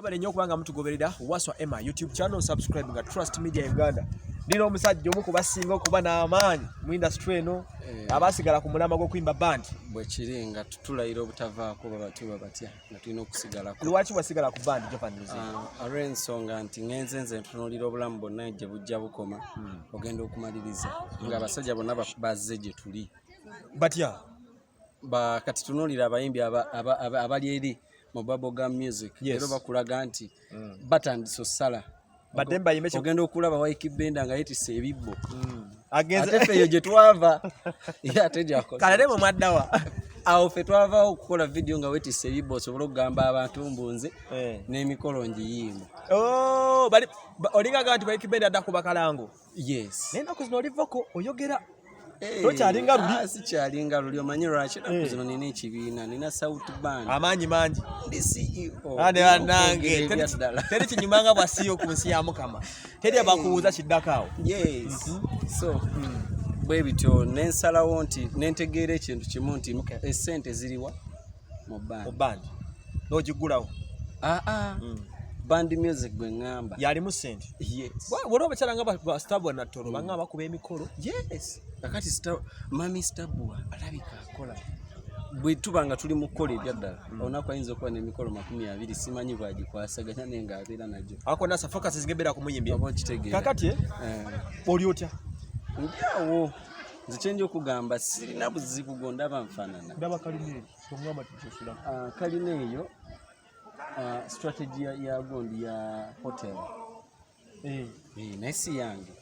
Bale nnyo kubanga mutugoberera Waswa Emma YouTube channel, subscribe nga Trust Media Uganda. Ndino omusajja omu kubasinga okuba n'amaanyi mu industry eno abasigala ku mulama gw'okuyimba band. Bwe kiringa tutulayira obutavaako babatuba batya nga tulina okusigala ku. Lwaki wasigala ku band Jovan Luzinda? Olw'ensonga nti ngenze ntunuulira obulamu bonna gye bujja bukoma ogenda okumaliriza nga abasajja bonna bazze gye tuli. Batya? Kati tunuulira abayimbi abali eri mu bubblegum music era bakulaga nti batandise osala bademba yime ogenda okulaba Abayimbi nga yetise ebibbo ate ffe eyo gye twava ate gyako kalale mu mwaddawa awo ffe twavaawo okukola video nga wetise ebibbo osobola okugamba abantu mbunze n'emikolo ngiyimba. Olinga nti Abayimbi adda ku bakalango. Yes naye ennaku zino olivako oyogera tokyalinga luli. Sikyalinga luli omanyi lwaki ennaku zino nina ekibiina nina South Band amaanyi mangi ndi CEO ande banange teri kinyumanga bwa CEO ku nsi ya Mukama teri abakuuza kiddako awo. Yes so bwe bityo nensalawo nti nentegeera ekintu kimu nti esente ziriwa mu band n'ogigulawo. Band music gwe ngamba yalimu sente. Yes waliwo abakyala nga ba Starboy na Tolo banga bakuba emikolo. Yes kakati mami Starboy alabika akola bwe tubanga tuli mu kola ebyaddala olunaku ayinza okuba n'emikolo 20 simanyi bwagikwasaganya naye nga abeera najjo ako nasa focus zigebera ku muyimbye oba kitegeera kakati oli otya ndyawo nze kyenja okugamba sirina buzibu gondaba nfaanana ndaba kaline tongamba tukyosula kaline eyo strategy ya gondi ya hotel naye si yange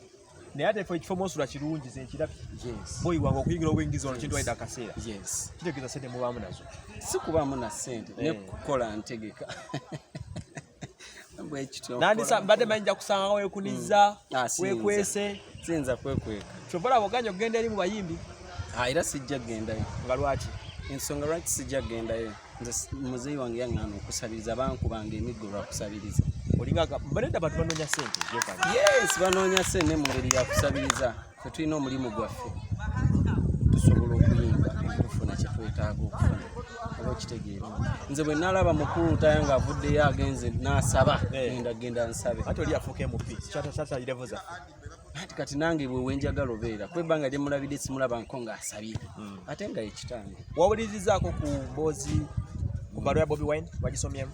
naye ate ekifo mosula kirungi zenkirabi. Yes boyi wange okuyigira obw'engizo ono kintu waida akaseera. Yes kitegeeza sente mubaamu nazo si kubaamu na sente ne kukola ntegeka nandisa mbadde mayinja kusanga weekuniza weekwese sinza kwekweka kyobola boganya okugenda eri mu bayimbi era sijja kugendayo. nga lwaki? Ensonga lwaki sijja kugendayo nze muzeeyi wange yaŋŋaana okusabiriza bankubanga emiggo lwakusabiriza. Olinga balenda abantu banoonya sente. Yes banoonya sente mu ngeri ya kusabiriza ffe tulina omulimu gwaffe tusobola okuyimba tufuna kye twetaaga okufuna oba okitegeera. Nze bwe nalaba mukulu tayo nga avuddeyo agenze n'asaba genda nsabe ate oli afuuka emupi kyata irevoza ati kati nange bwe wenjagala obeera kwebbanga lye mulabidde simulaba nko ng'asabye ate nga yekitange. wawulirizaako ku mboozi ku balo ya Bobi Wine wagisomyemu?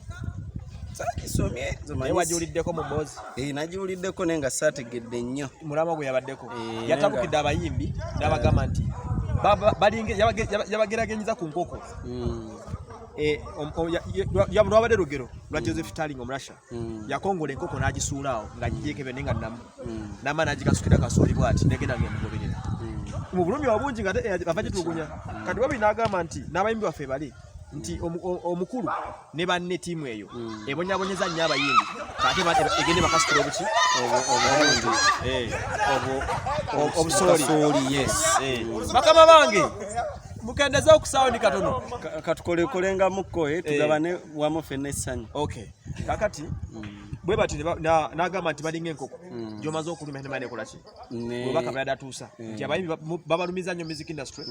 Sagisomye naye wagiwuliddeko mu mboozi? Nagiwuliddeko naye nga saategedde nnyo. Mulama gwe yabaddeko yatabukidde abayimbi n'abagamba nti yabageragenyiza ku nkoko. Lwabadde lugero lwa Joseph Stalin Omurasha yakongola enkoko n'agisuula awo ng'agigyeko ebe nenga nnamu n'ama n'agikasukira kasooli bw'ati negenda ng'emugoberera mu bulumi obungi nga ava gitulugunya. Kati Bobi n'agamba nti n'abayimbi baffe bali nti omukulu ne banne ttiimu eyo ebonyabonyeza nnyo abayimbi kati egende bakasitula obuki obusooli. Yes bakama bange mukendeza okusawundi katono katukolekolenga mukkoye tugabane wamu ffenna essanyu. Okay kakati bwe bati n'agamba nti balinga enkoko gy'omaze okuluma nemane ekola ki bwebaka bayadde atuusa nti abayimbi babalumiza nnyo music industry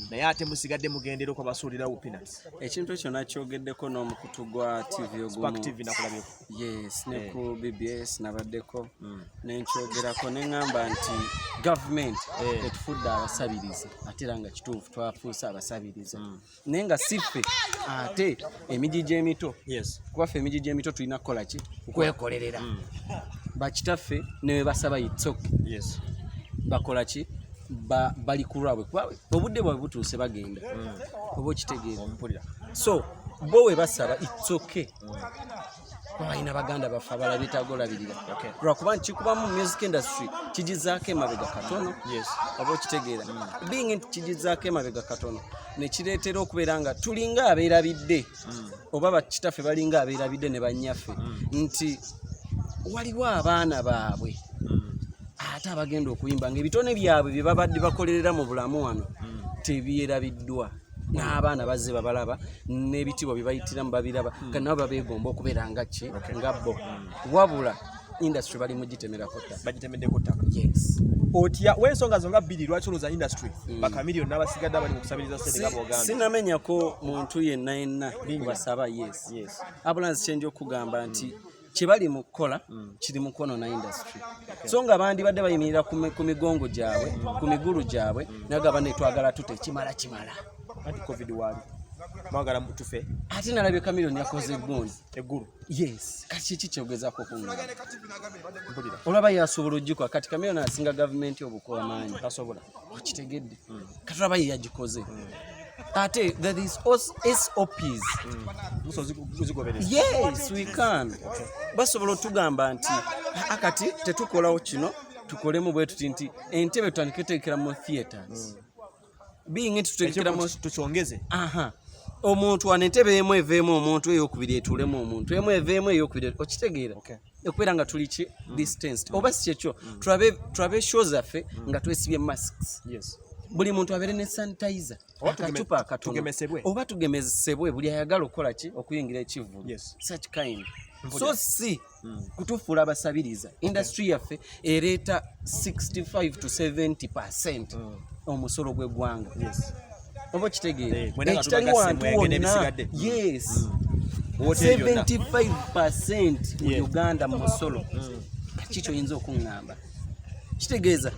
naye ate musigadde mugendera okwo basuulirawo peanuts. Ekintu ekyo nakyogeddeko n'omukutu gwa TV ogumu TV nakulabyeko. Yes ne ku BBS nabaddeko nenkyogerako neŋŋamba nti gavumenti etufudde abasabiriza ate era nga kituufu twafuuse abasabiriza naye nga si ffe ate emigigi emito kuba ffe emigigi emito tulina kukola ki kwekolerera. Bakitaffe ne basaba itsoke bakola ki bali ku lwabwe obudde bwabwe butuuse bagenda oba okitegeera. So bo we basaba itsoke balina baganda baffe abalala betaaga olabirira lwakuba nti kikubamu music industry kigizaako emabega katono oba okitegeera being nti kigizaako emabega katono nekireetera okubeera nga tulinga abeerabidde oba bakitaffe balinga abeerabidde ne bannyaffe nti waliwo abaana baabwe ate abagenda okuyimba ng'ebitone byabwe bye babadde bakolerera mu bulamu wano tebyerabiddwa n'abaana bazze babalaba n'ebitibwa bye bayitiramu babiraba nga nabo babeegomba okubeera nga bo wabula industry bali mugitemera kotta bagitemedde kotta yes otya wensonga zonga bbiri lwaki oluza industry bakamiliyoni n'abasigadde abali mu kusabiriza ssente nga Buganda sinamenyako muntu yenna kubasaba yes ambulance kyenja okugamba nti kibali mu kukola kiri mu kono na industry so nga bandi badde bayimirira ku migongo gyabwe ku migulu gyabwe nagaba netwagala tute kimala anti covid wali mwagala mutufe ate nalabye kamiliyoni yakoze eggulu yes kati kiki kyogezaako kungamba olaba yasobola ogikwa kati kamiliyoni asinga gavumenti obukola maanyi tasobola okitegedde kati olaba ye yagikoze ate there is SOPs yes we can basobola otugamba nti akati tetukolawo kino tukolemu bwe tuti nti entebe tutandiketekera mu theaters being it tutekera mu tuchongeze omuntu anentebe emu eveemu omuntu eyokubiri etulemu omuntu emu eveemu eyokubiri okitegeera okubeera nga tuli ki distanced oba si kyekyo tulabe shows affe nga twesibye masks buli muntu abeere ne sanitizer akatupa akatono oba tugemesebwe buli ayagala okukola ki okuyingira ekivulu such kind so si kutufuula abasabiriza industry yaffe ereeta 65 to 70% omusolo gw'eggwanga oba kitegeere ekitali wantu wonna yes 75% mu Uganda mu musolo kiki oyinza okuŋŋamba kitegeeza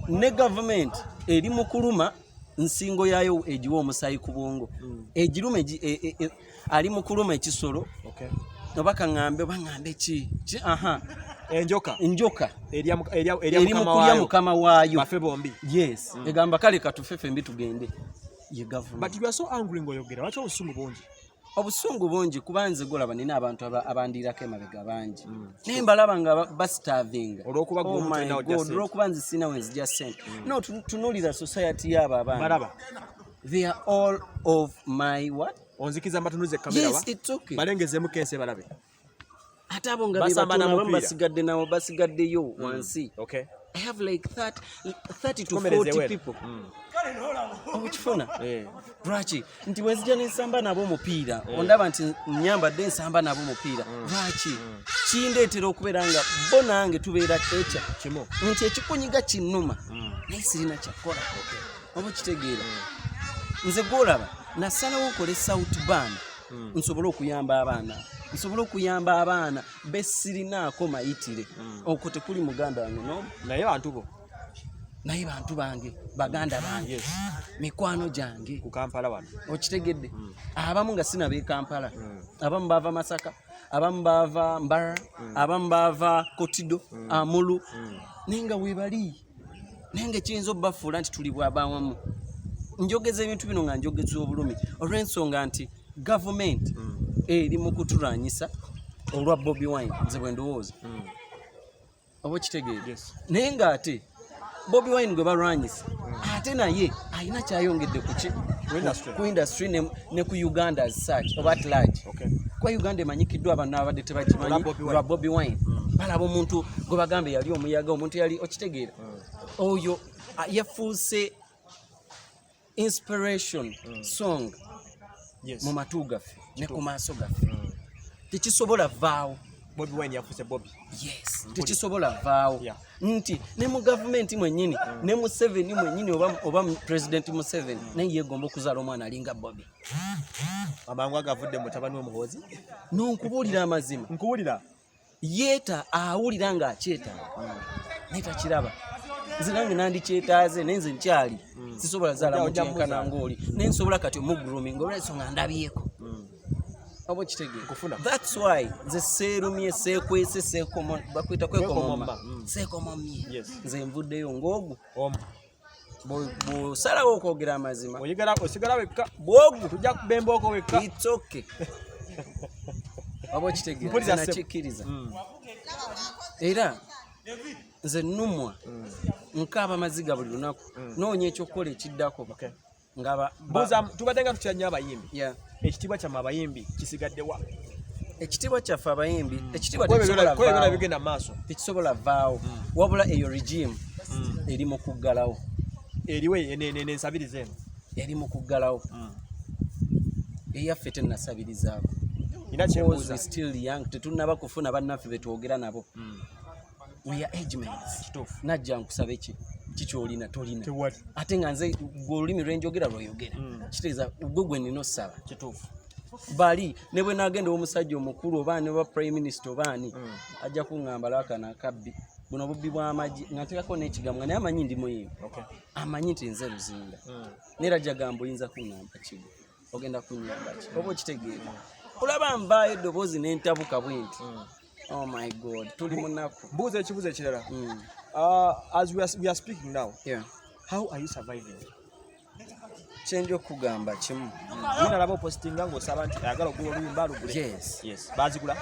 ne gavumenti eri mu kuluma nsingo yaayo egiwa omusaayi ku bwongo egiruma ali mu kuluma ekisolo oba kaŋŋambe oba ŋŋambe ki enjoka eri mu kulya mukama waayo bafe bombi yes egamba kale katufefe mbi tugende ye government but you are so angry ngoyogera lwaki obusungu bungi obusungu bungi kubanze golaba nina abantu abandirako emabega bangi naye mbalaba nga bastarvinga olwokuba nze sina wenzija sente no tunuulira society yaabo abaana they are all of my what onzikiza mbatunuze kamera wa yes it's okay balengezeemu kense balabe ate abo nga bebatuna basigadde nabo basigaddeyo wansi okay I have like 30 to 40 people okifuna lwaki nti wenzija nensamba nabo omupiira ondaba nti nyambadde ensamba nabo omupiira lwaki kindeetera okubeera nga bo nange tubeera ekya kimu nti ekikunyiga kinnuma naye sirina kyakola oba kitegeera nze gwolaba nasalawo okole south band nsobole okuyamba abaana besirinaako mayitire okwo tekuli muganda wange no naye bantu bange baganda bange mikwano gyange ku Kampala wano okitegedde abamu nga sina b'e Kampala abamu baava Masaka abamu baava Mbara abamu baava Kotido Amulu naye nga weebali naye nga ekiyinza obbafuula nti tuli bwabawamu njogeza ebintu bino nga njogeza obulumi olw'ensonga nti gavumenti eri mu kutulwanyisa olwa Bobi Wine nze bwe ndowooza oba okitegeera naye ng'ate Bobi Wine gwe balwanyisa ate naye alina kyayongedde ku industry ne ku Uganda as such oba at large kwa Uganda emanyikiddwa abantu abadde tebakimanyi lwa Bobi Wine balaba omuntu gwe bagambe yali omuyaga omuntu yali okitegeera oyo yafuuse inspiration song mu matu gaffe ne ku maaso gaffe tekisobola vaawo Bobi Wine yafuuse Bobi yes tekisobola vaawo nti ne mu gavumenti mwennyini ne Museveni mwennyini oba President Museveni naye yegomba okuzaala omwana alinga Bobi amangu agavudde mutabani w'omuhoozi nonkubuulira amazima nkuwulira yeeta awulira nga akyetaaga naye takiraba nze nange nandikyetaaze naye nze nkyali sisobola zaala mukyenkana ng'oli naye nsobola kati omugurumi ng'olwensonga ndabyeko oba kitegeera that's why nze seerumye seekwese bakwita kwekomomba seekomomye nze nvuddeyo ng'ogu bw'osalawo okwogera amazima osigala wekka bwogu tujja kubembaoko wekka it's okay oba okitegeera nakikkiriza era nze nnumwa nkaaba maziga buli lunaku noonya ekyokukola ekiddako tubadde nga tutya nnyo abayimbi ekitiibwa kyammwe abayimbi kisigadde wa ekitiibwa kyaffe abayimbi ekitiibwa bigenda mu maaso tekisobola vaawo wabula eyo regime eri mu kuggalawo eriwe nensabiriza eno eri mu kuggalawo eyaffe tennasabirizaako we still young tetunaba kufuna bannaffe betwogera nabo we are age mates najja nkusaba kikyolina tolina ate nga nze olulimi lwenjogera lwoyogera kitegeeza gwe nina osaba kituufu bali ne bwe nagenda omusajja omukulu oba ne wa prime minister obaani ajja kuŋŋamba lakana akabbi buno bubbi bw'amagi nga nteekako n'ekigambo naye amanyi ndi muyimbi amanyi nti nze Luzinda neera ajja gamba oyinza kuŋŋamba kigo ogenda kunyamba ki oba okitegeera olaba nvaayo eddoboozi n'entabuka bwenti oh my god tuli munaku mbuuza ekibuuzo ekirala as we are speaking now how are you surviving kyenja okugamba kimu nalaba opositinga ng'osaba nti ayagala okugula oluyimba alugule baazigula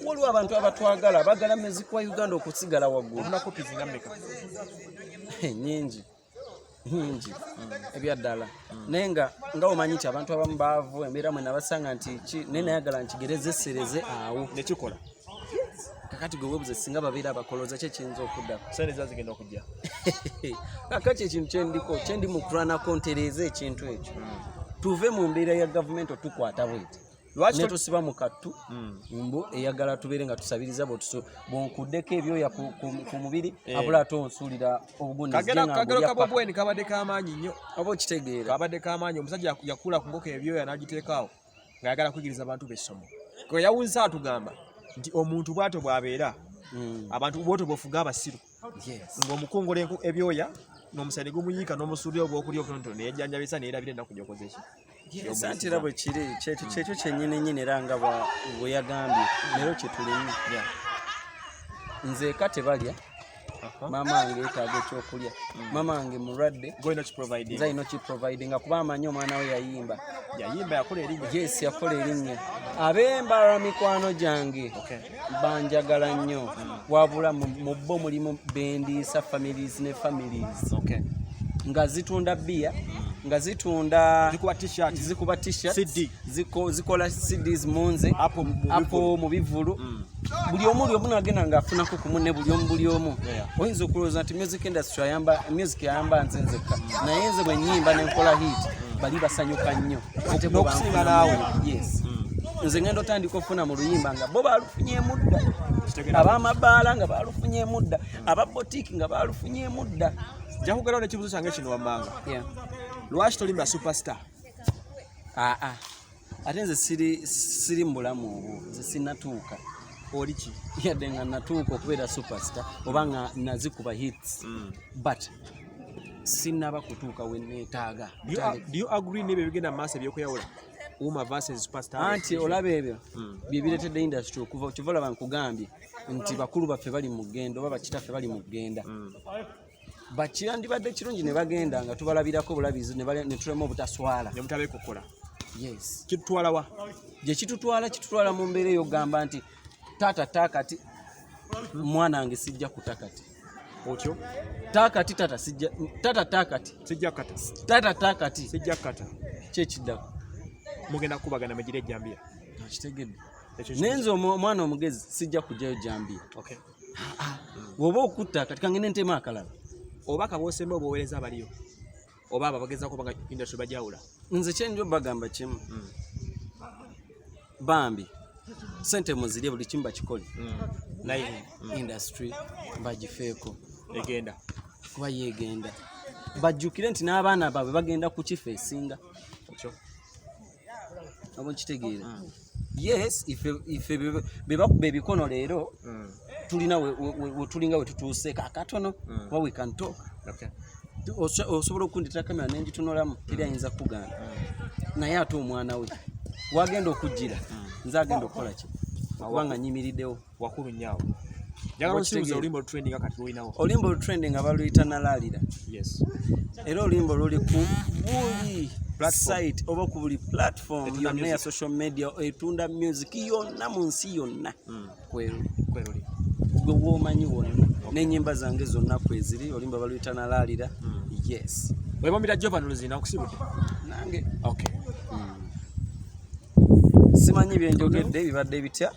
waliwo abantu abatwagala bagala music wa Uganda okusigala waggulu olina copies nga mmeka nyingi ebyaddala naye nga omanyi nti abantu abamu baavu embeera mwe nabasanga nti naye nayagala nkigereze sereze awo nekikola kakati gwe webuze singa babeera abakoloza kye kiyinza okuddako sente zazigenda okujja kakati ekintu kyendi mu kulanako ntereeza ekintu ekyo tuve mu mbeera ya gavumenti otukwata bweti netusiba mu kattu mbu eyagala tubeere nga tusabiriza bonkuddeko ebyoya ku mubiri abula ate onsuulira obuguniikagero kabobweni kabadde kamaanyi nnyo oba okitegeera kabadde kamaanyi omusajja yakula ku ngoko ebyoya n'agiteekaawo ng'ayagala kuyigiriza abantu b'essomo kwe yawunsa atugamba nti omuntu bw'atyo bw'abeera abantu bw'otyo bw'ofuga abasiru ng'omukongola ebyoya n'omusani gumuyiika n'omusuulira ogw'okulya obutonotono neyejjanjabisa neyerabira ennaku gy'okoze eki santira bwe kiri kyekyo kyennyini era nga bwe yagambye leero kye tulimu nze eka tebalya maama wange yeetaaga ekyokulya maama wange mulwadde nze alina kiprovidinga kuba amanyi omwana we yayimba yakola erinnya yes yakola erinnya ab'embala mikwano gyange banjagala nnyo wabula mu bo mulimu bendiisa families ne families nga zitunda bbiya nga zitunda zikuba t-shirt zikola CDs munze apo mu bivulu buli omu nagenda ng'afunako ku munne buli omu oyinza okulowooza nti music industry yayamba nze nzekka naye nze bwe nnyimba nenkola hit bali basanyuka nnyo n'okusinga naawe nze ngenda otandika okufuna mu luyimba nga bo balufunyeemu dda ab'amabaala nga balufunyeemu dda aba botiki nga balufunyeemu dda njakugerawo n'ekibuzo kyange kino wammanga lwaki tolimba superstar ate nze siri mu bulamu obwo nze sinatuuka oli ki yadde nga natuuka okubeera superstar oba nga nazikuba hits but sinaba kutuuka we neetaaga do you agree n'ebyo bigenda mu maaso ebyokuyawula Uma versus superstar anti olaba ebyo byebireetedde industry okuva kiva olaba nkugambye nti bakulu baffe bali mu ggenda oba bakitaffe bali mu ggenda bakirandibadde kirungi ne bagenda nga tubalabirako bulabizi ne tulema obutaswala ne mutabeekokola yes kitutwala wa gye kitutwala mu mbeera ey'ogamba nti taata taakati mwana wange sijja kutakati otyo taakati taata taakati sijja kata taata taakati sijja kata kyekiddako mugenda kubagana mejire ejjambiya kitegedde nenze omwana omugezi sijja kujjayo jjambiya woba okutta kati kange nentema akalala oba kaboosembe obaweereza abaliyo oba ababagezaako banga industry bajawula nze kyenjo bagamba kimu bambi sente muzirye buli kimu bakikole naye industry bagifeeko egenda kuba yeegenda bajjukire nti n'abaana baabwe bagenda ku kifo esinga abo kitegeera yes ife bebakuba ebikono leero tulina tulinga we tutuuse kakatono oba we can talk osobola okunditira kamera nengitunulamu teri ayinza kugamba naye ate omwana we wagenda okujjira nze agenda okukola ki kubanga nyimiriddewo wakulu nnyawo njagala osuubiza oluyimba olutrending kati lulinawo oluyimba olutrending nga baluyita nalalira era oluyimba luli ku buli site oba ku buli platform yonna ya social media etunda music yonna mu nsi yonna kweruli gwe womanyi wonna n'ennyimba zange zonna kweziri oluyimba baluyita nalalira yes webamira Jovan Luzinda nkusibudde nange simanyi byenjogedde bibadde bitya